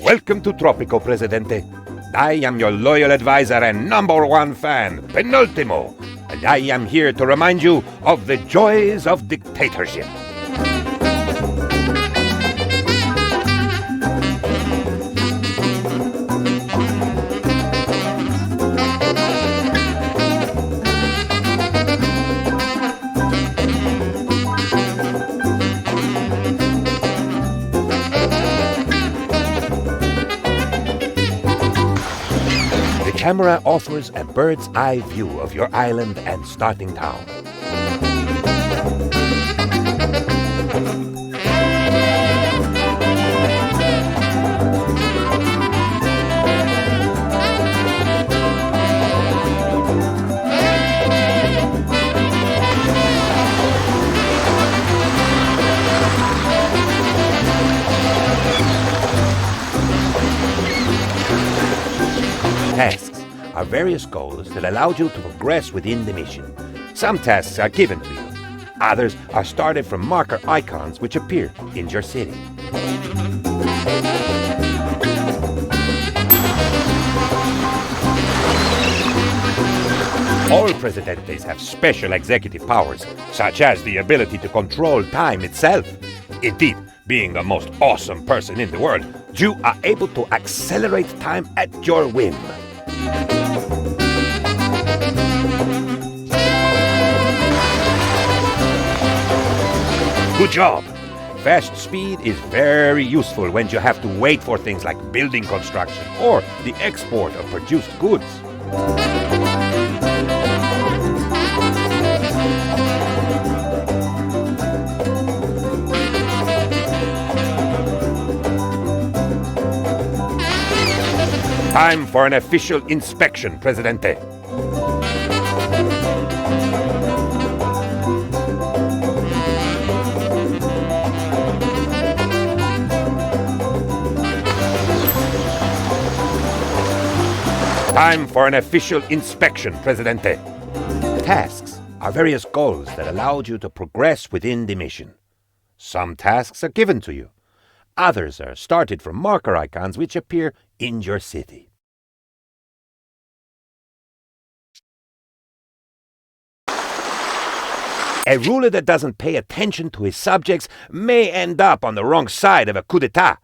Welcome to Tropico, Presidente. I am your loyal advisor and #1 fan, Penultimo, and I am here to remind you of the joys of dictatorship. The camera offers a bird's eye view of your island and starting town. Tasks are various goals that allow you to progress within the mission. Some tasks are given to you. Others are started from marker icons which appear in your city. All Presidentes have special executive powers, such as the ability to control time itself. Indeed, being the most awesome person in the world, you are able to accelerate time at your whim. Good job! Fast speed is very useful when you have to wait for things like building construction or the export of produced goods. Time for an official inspection, Presidente. Time for an official inspection, Presidente. Tasks are various goals that allow you to progress within the mission. Some tasks are given to you. Others are started from marker icons which appear in your city. A ruler that doesn't pay attention to his subjects may end up on the wrong side of a coup d'etat.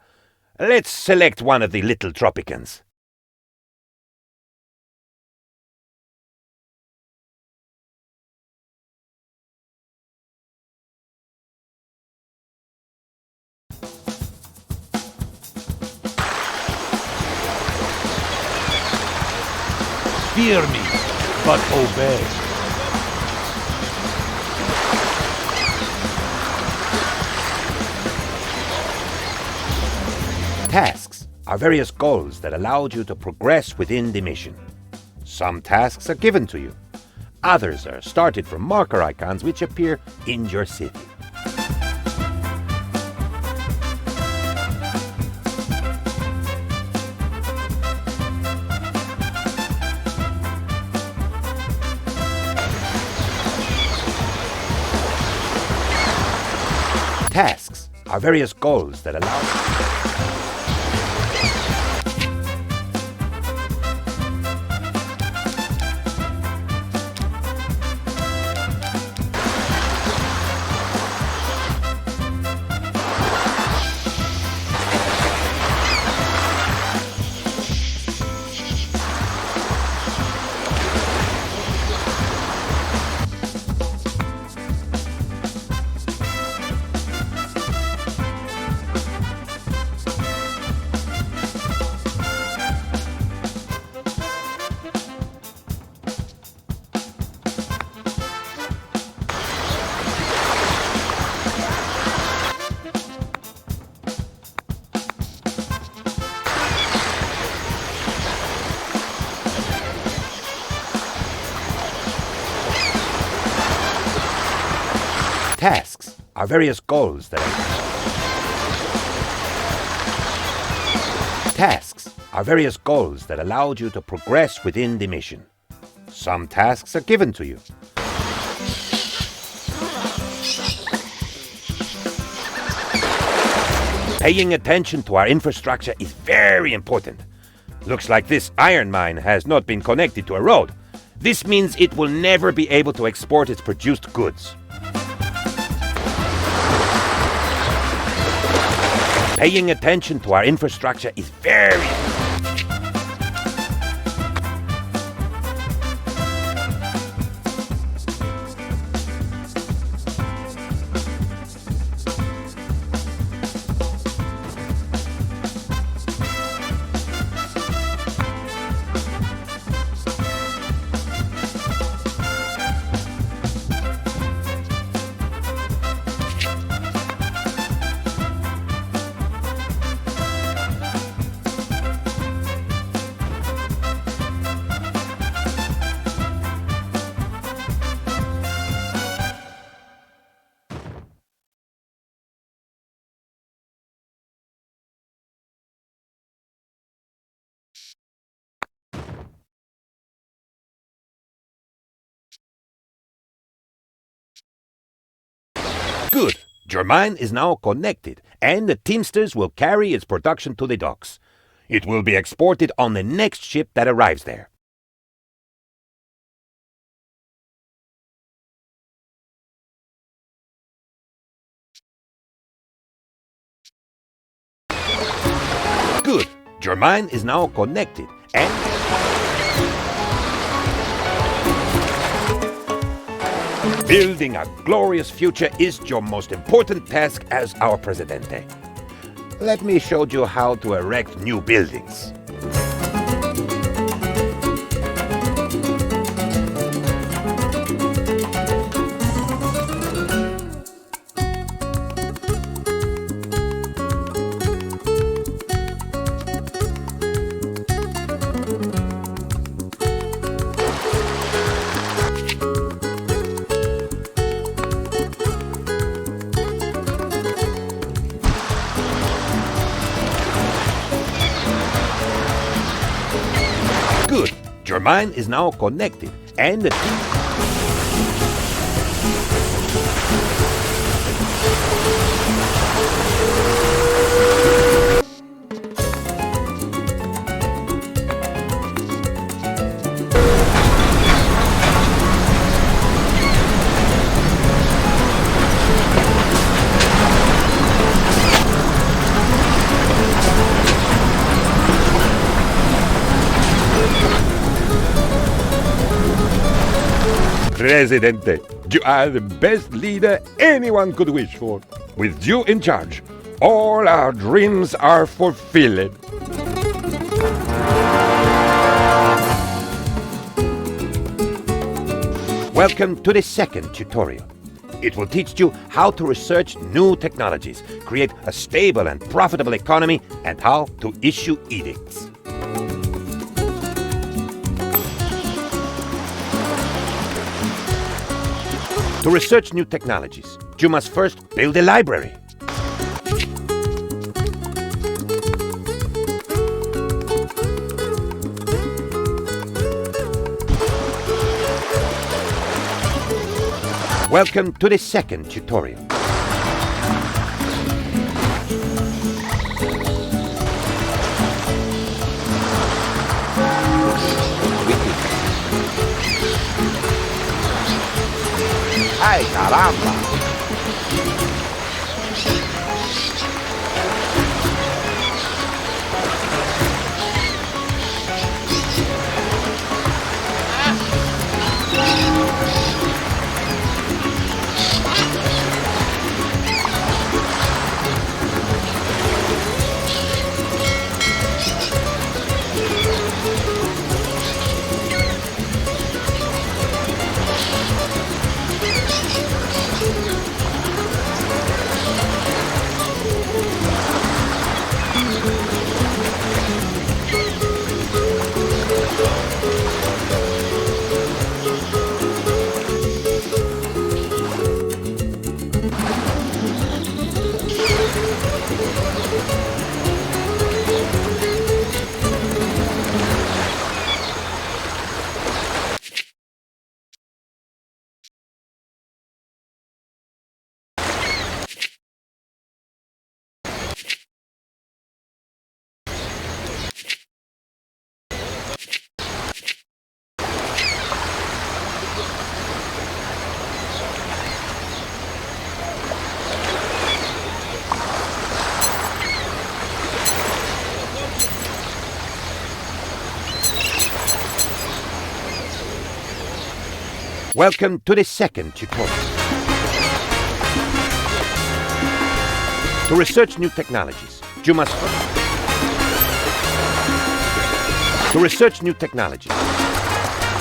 Let's select one of the little Tropicans. Fear me, but obey. Tasks are various goals that allow you to progress within the mission. Some tasks are given to you. Others are started from marker icons which appear in your city. Tasks are various goals that allow Tasks are various goals that allow you to progress within the mission. Some tasks are given to you. Paying attention to our infrastructure is very important. Looks like this iron mine has not been connected to a road. This means it will never be able to export its produced goods. Paying attention to our infrastructure is very important. Good. Your mine is now connected, and the Teamsters will carry its production to the docks. It will be exported on the next ship that arrives there. Good. Your mine is now connected, and building a glorious future is your most important task as our Presidente. Let me show you how to erect new buildings. Good. Your mine is now connected, and the Presidente, you are the best leader anyone could wish for. With you in charge, all our dreams are fulfilled. Welcome to the second tutorial. It will teach you how to research new technologies, create a stable and profitable economy, and how to issue edicts. To research new technologies, you must first build a library. Welcome to the second tutorial. ¡Ay, caramba! Welcome to the second tutorial. To research new technologies, you must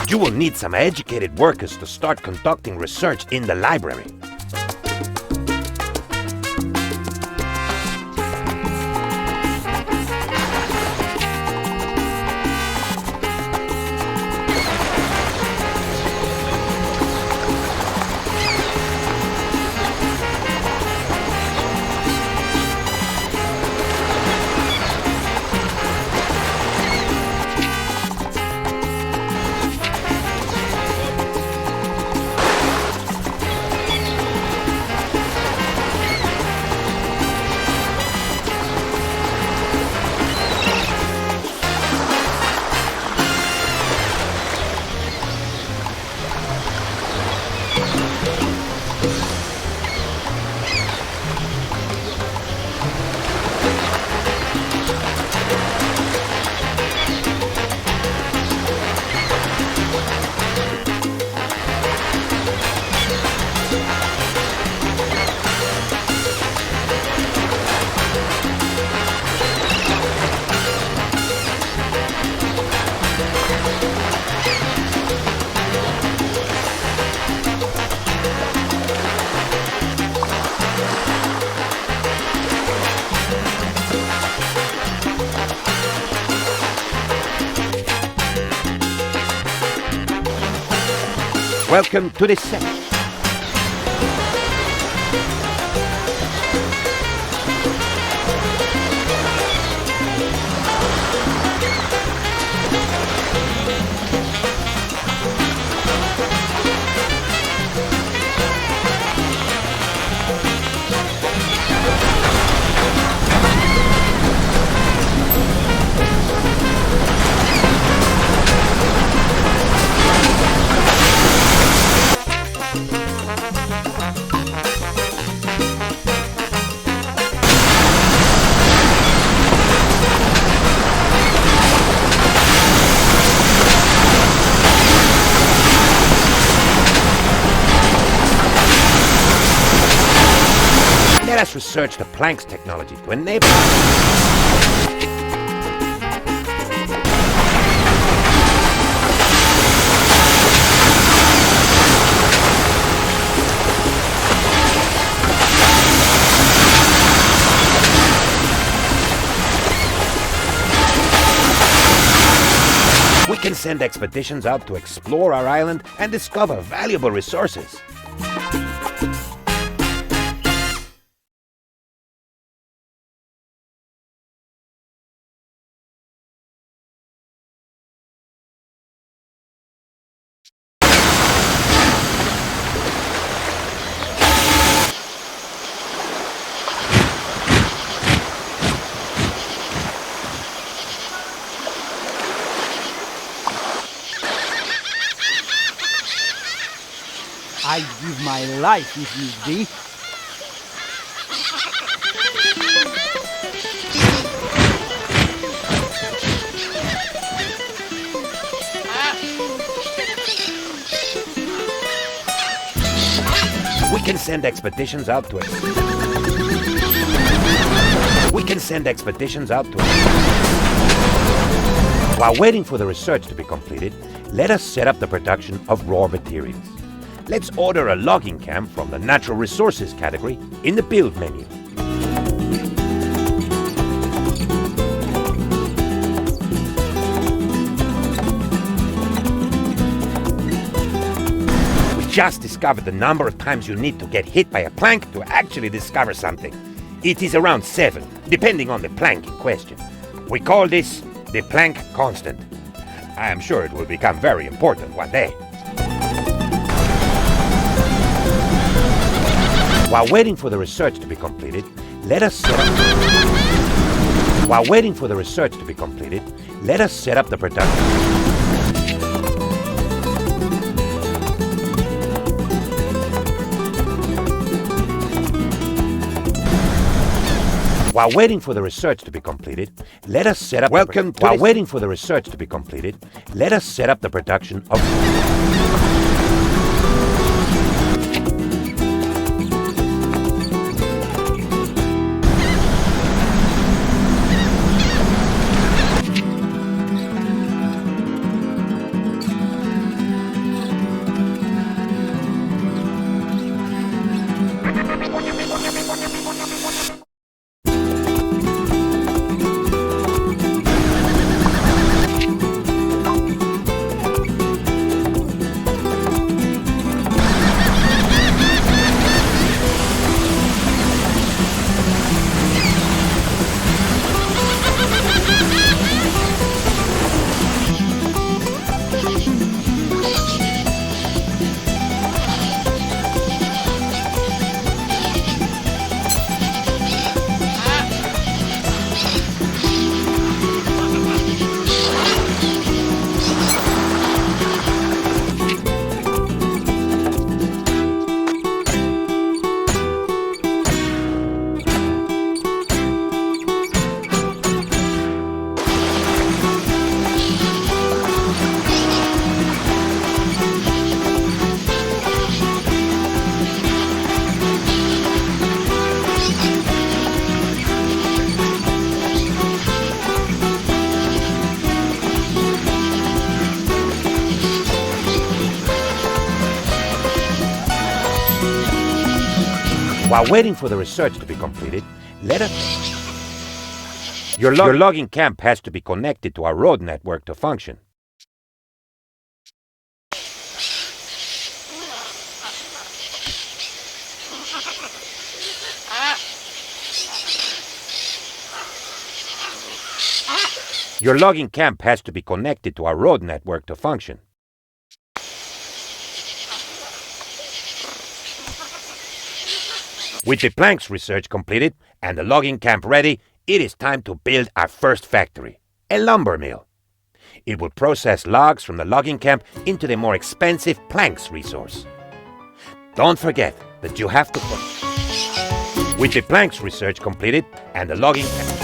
you will need some educated workers to start conducting research in the library. Welcome to the second. Let us research the Planck's technology to enable We can send expeditions out to explore our island and discover valuable resources. I'd give my life if need be. We can send expeditions out to While waiting for the research to be completed, let us set up the production of raw materials. Let's order a logging camp from the Natural Resources category in the Build menu. We just discovered the number of times you need to get hit by a plank to actually discover something. It is around 7, depending on the plank in question. We call this the Planck constant. I am sure it will become very important one day. While waiting for the research to be completed, let us set up the production. While waiting for the research to be completed, let us set up the production of While waiting for the research to be completed, let us... Your logging camp has to be connected to our road network to function. Your logging camp has to be connected to our road network to function. With the planks research completed and the logging camp ready, it is time to build our first factory, a lumber mill. It will process logs from the logging camp into the more expensive planks resource. Don't forget that you have to put... With the planks research completed and the logging camp...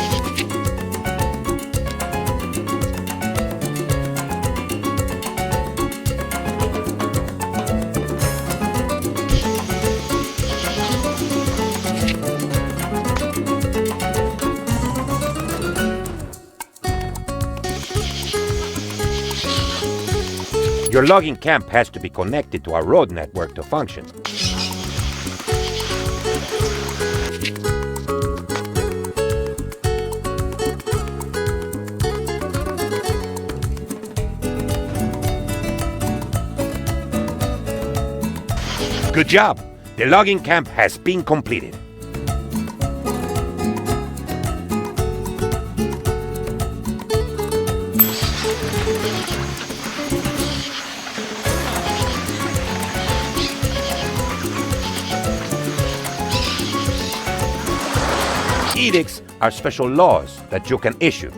Your logging camp has to be connected to our road network to function. Good job! The logging camp has been completed. Edicts are special laws that you can issue.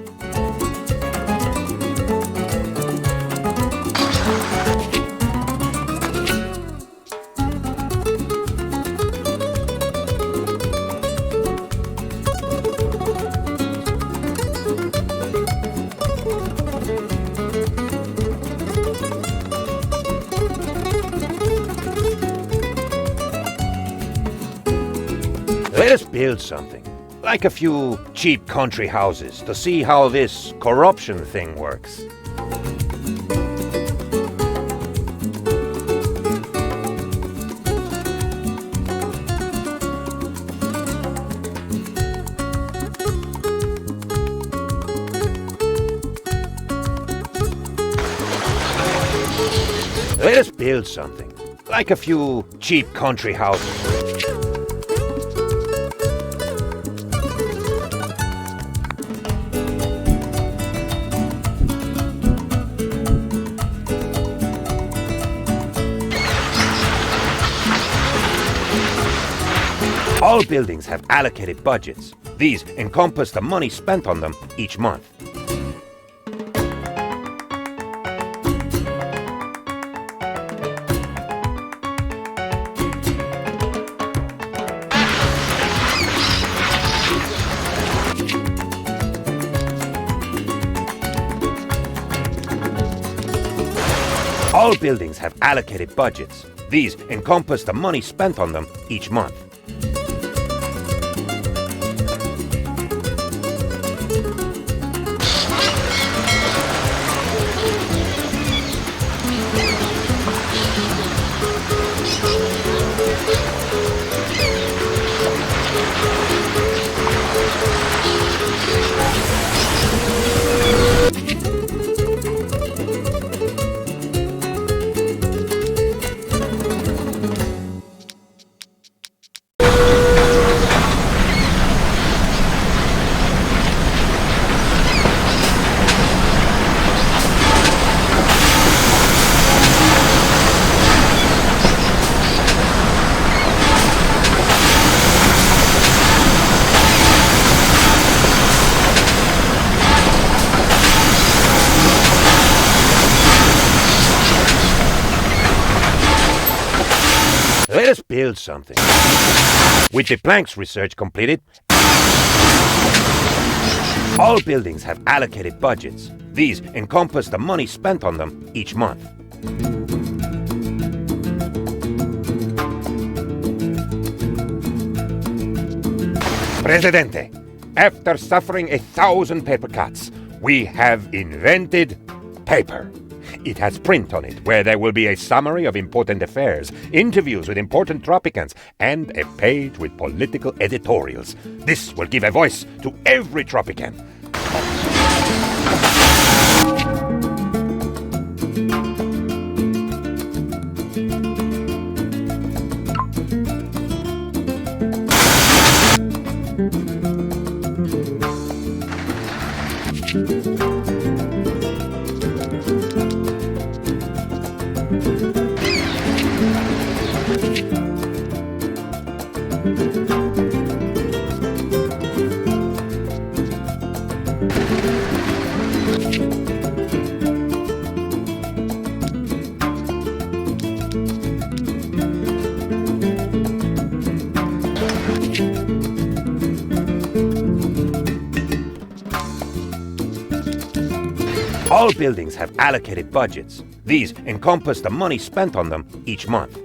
Let us build something. Like a few cheap country houses to see how this corruption thing works. Let us build something. Like a few cheap country houses. All buildings have allocated budgets. These encompass the money spent on them each month. All buildings have allocated budgets. These encompass the money spent on them each month. Let us build something. With the planks research completed, all buildings have allocated budgets. These encompass the money spent on them each month. Presidente, after suffering 1,000 paper cuts, we have invented paper. It has print on it where there will be a summary of important affairs, interviews with important Tropicans, and a page with political editorials. This will give a voice to every Tropican. All buildings have allocated budgets. These encompass the money spent on them each month.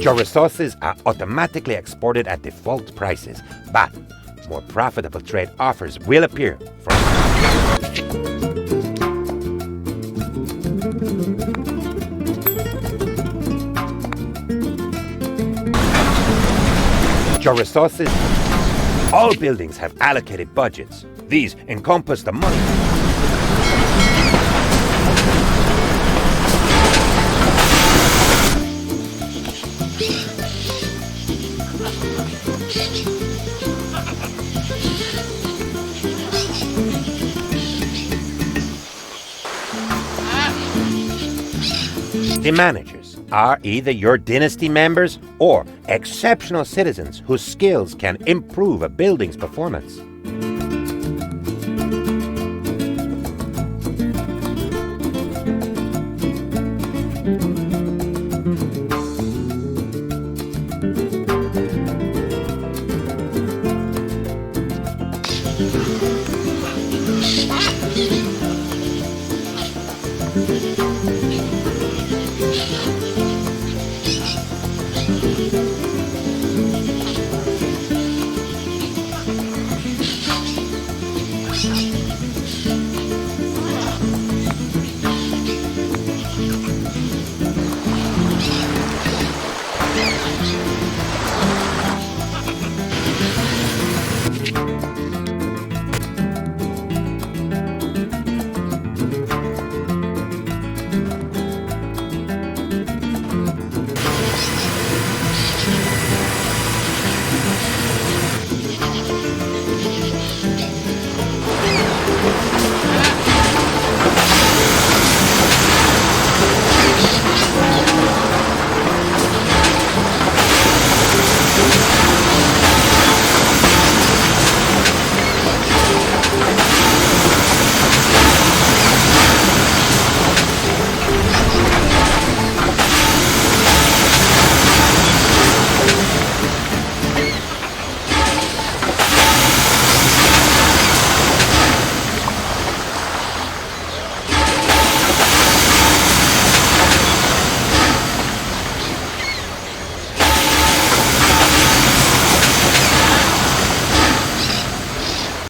Your resources are automatically exported at default prices, but more profitable trade offers will appear from your resources. All buildings have allocated budgets. These encompass the money. The managers are either your dynasty members or exceptional citizens whose skills can improve a building's performance.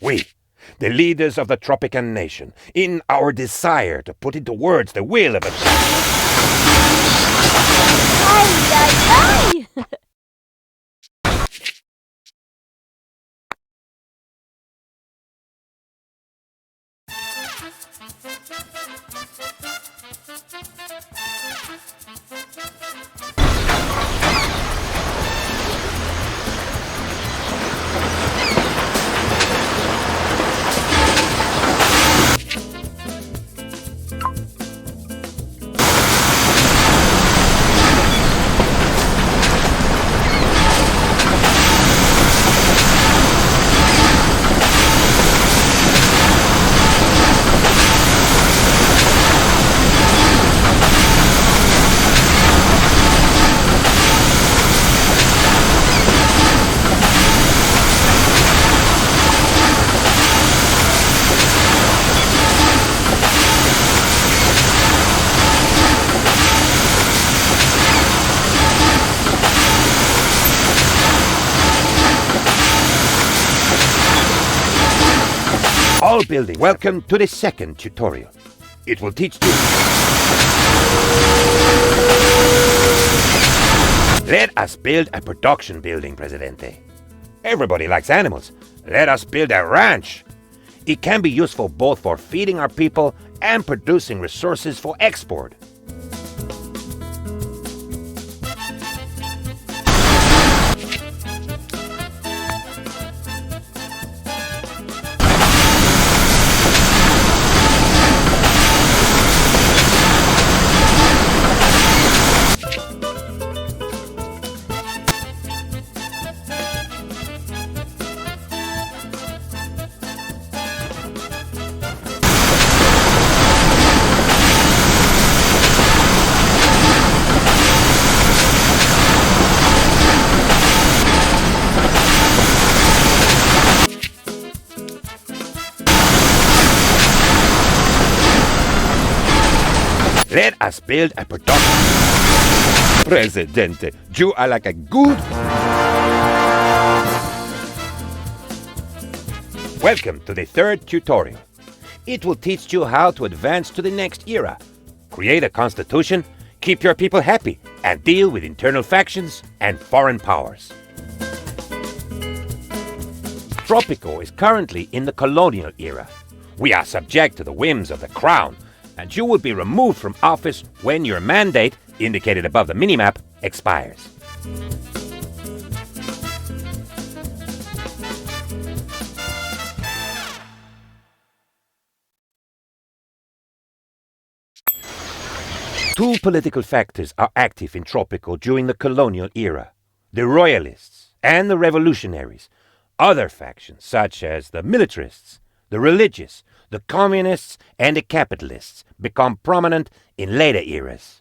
We, the leaders of the Tropican nation, in our desire to put into words the will of a... Ay, ay, ay! All buildings. Welcome to the second tutorial. It will teach you. Let us build a production building, Presidente. Everybody likes animals. Let us build a ranch. It can be useful both for feeding our people and producing resources for export. Let us build a production. Presidente, you are like a good... Welcome to the third tutorial. It will teach you how to advance to the next era. Create a constitution, keep your people happy, and deal with internal factions and foreign powers. Tropico is currently in the colonial era. We are subject to the whims of the crown, and you will be removed from office when your mandate, indicated above the minimap, expires. Two political factors are active in Tropico during the colonial era: the royalists and the revolutionaries. Other factions, such as the militarists, the religious, the communists, and the capitalists, become prominent in later eras.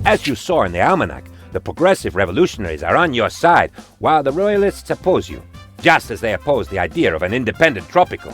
As you saw in the almanac, the progressive revolutionaries are on your side, while the royalists oppose you, just as they oppose the idea of an independent Tropico.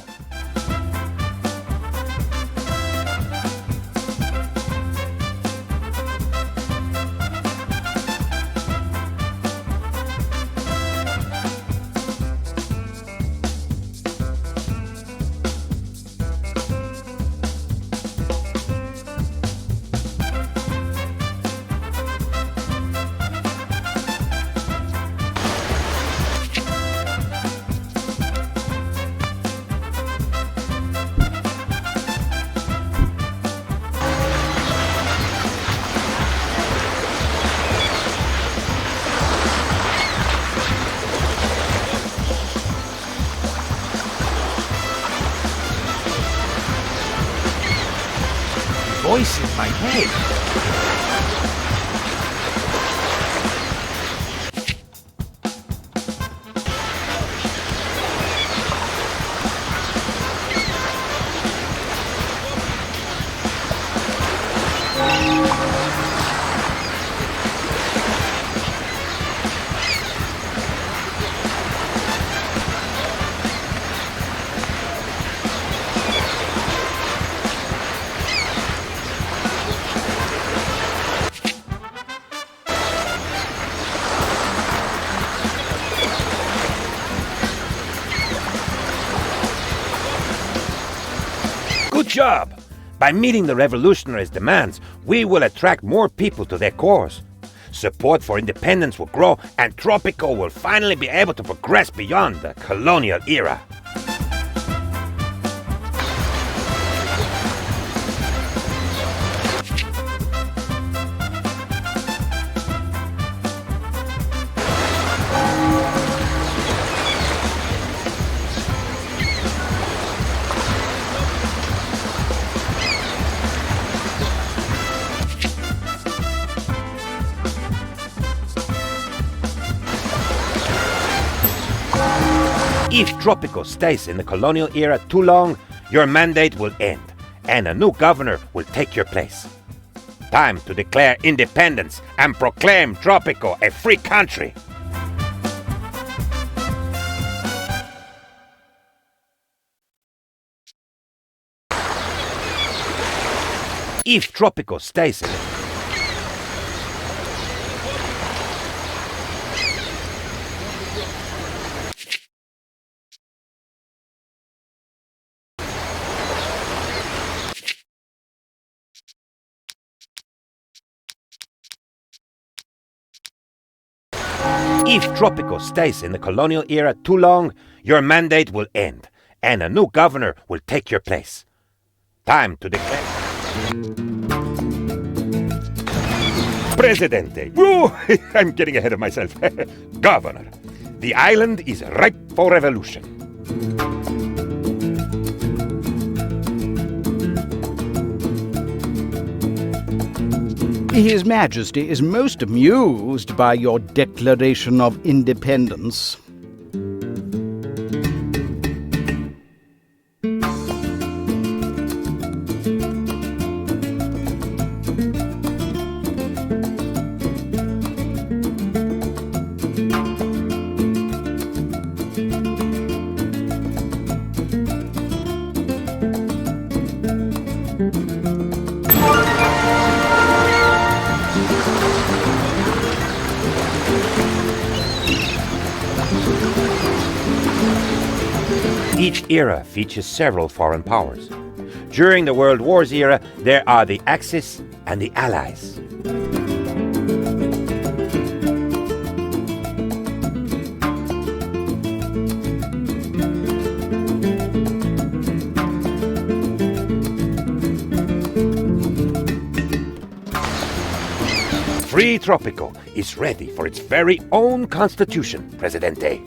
Voice in my head. Good job! By meeting the revolutionaries' demands, we will attract more people to their cause. Support for independence will grow, and Tropico will finally be able to progress beyond the colonial era. If Tropico stays in the colonial era too long, your mandate will end, and a new governor will take your place. Time to declare independence and proclaim Tropico a free country. If Tropico stays in it. If Tropico stays in the colonial era too long, your mandate will end, and a new governor will take your place. Time to declare. Presidente. Woo, I'm getting ahead of myself. Governor. The island is ripe for revolution. His Majesty is most amused by your declaration of independence. Each era features several foreign powers. During the World Wars era, there are the Axis and the Allies. Free Tropico is ready for its very own constitution, Presidente.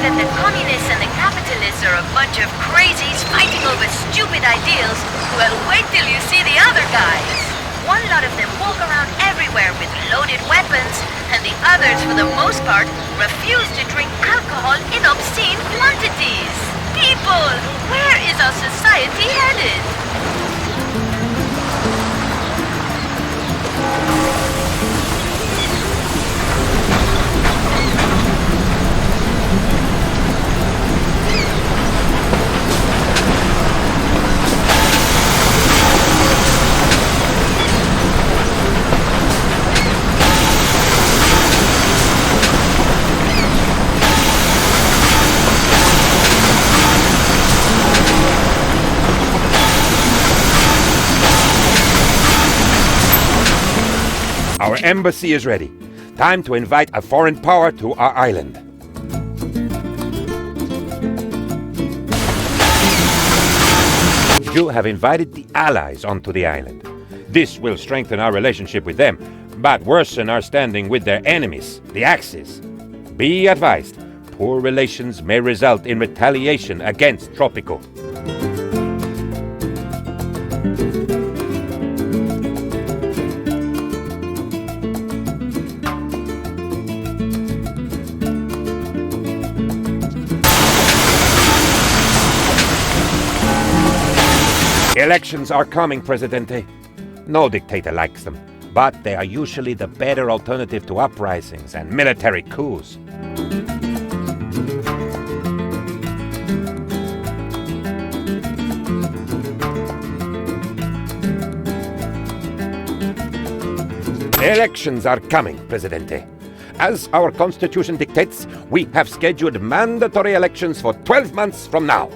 That the communists and the capitalists are a bunch of crazies fighting over stupid ideals, well, wait till you see the other guys. One lot of them walk around everywhere with loaded weapons, and the others, for the most part, refuse to drink alcohol in obscene quantities. People, where is our society headed? Our embassy is ready. Time to invite a foreign power to our island. You have invited the Allies onto the island. This will strengthen our relationship with them, but worsen our standing with their enemies, the Axis. Be advised, poor relations may result in retaliation against Tropico. Elections are coming, Presidente. No dictator likes them, but they are usually the better alternative to uprisings and military coups. Elections are coming, Presidente. As our constitution dictates, we have scheduled mandatory elections for 12 months from now.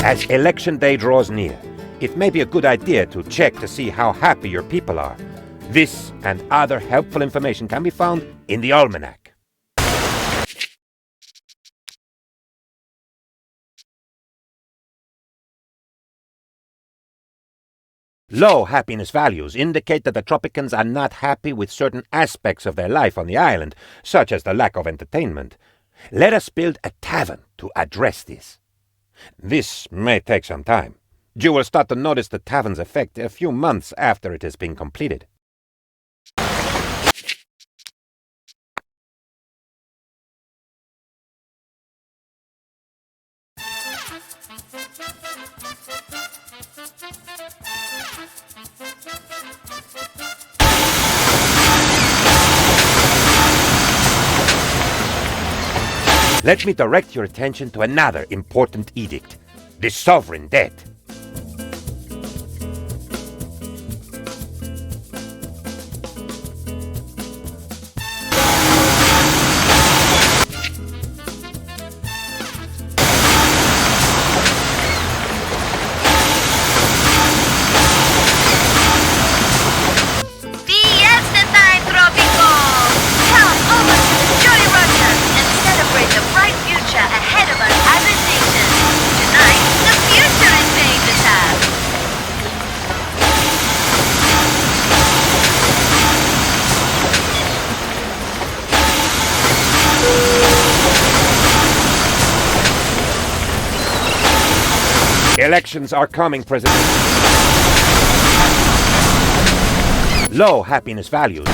As election day draws near, it may be a good idea to check to see how happy your people are. This and other helpful information can be found in the almanac. Low happiness values indicate that the Tropicans are not happy with certain aspects of their life on the island, such as the lack of entertainment. Let us build a tavern to address this. This may take some time. You will start to notice the tavern's effect a few months after it has been completed. Let me direct your attention to another important edict, the sovereign debt. Fiesta time, Tropico! Come over to the Jolly Roger and celebrate the bright future ahead of us as a nation. Tonight, the future is paying the tab. Elections are coming, President. Low happiness values.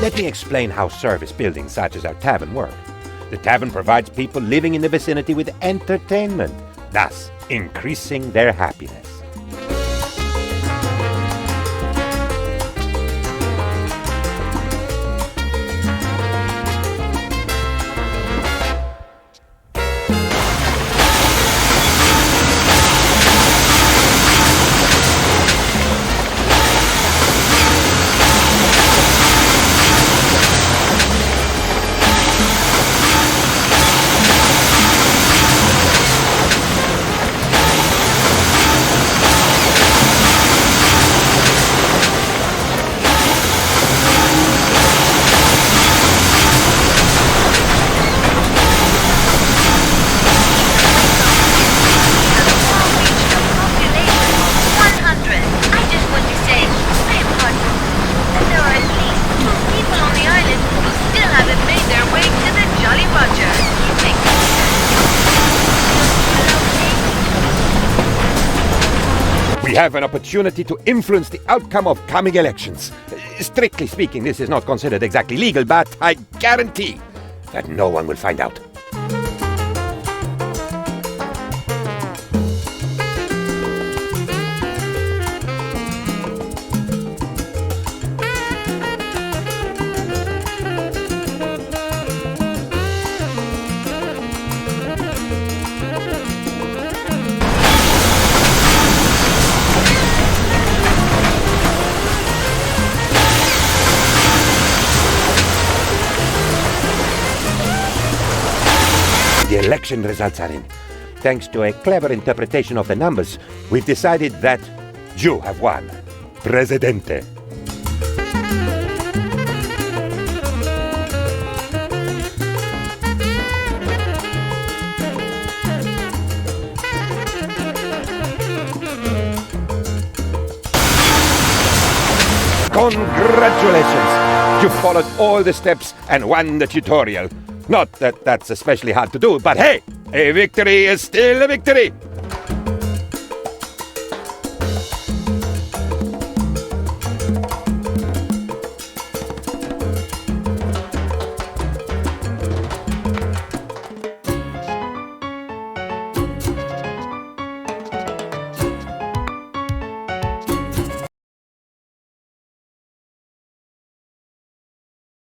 Let me explain how service buildings such as our tavern work. The tavern provides people living in the vicinity with entertainment, thus increasing their happiness. have an opportunity to influence the outcome of coming elections. Strictly speaking, this is not considered exactly legal, but I guarantee that no one will find out. The election results are in. Thanks to a clever interpretation of the numbers, we've decided that you have won. Presidente. Congratulations! You followed all the steps and won the tutorial. Not that that's especially hard to do, but hey, a victory is still a victory!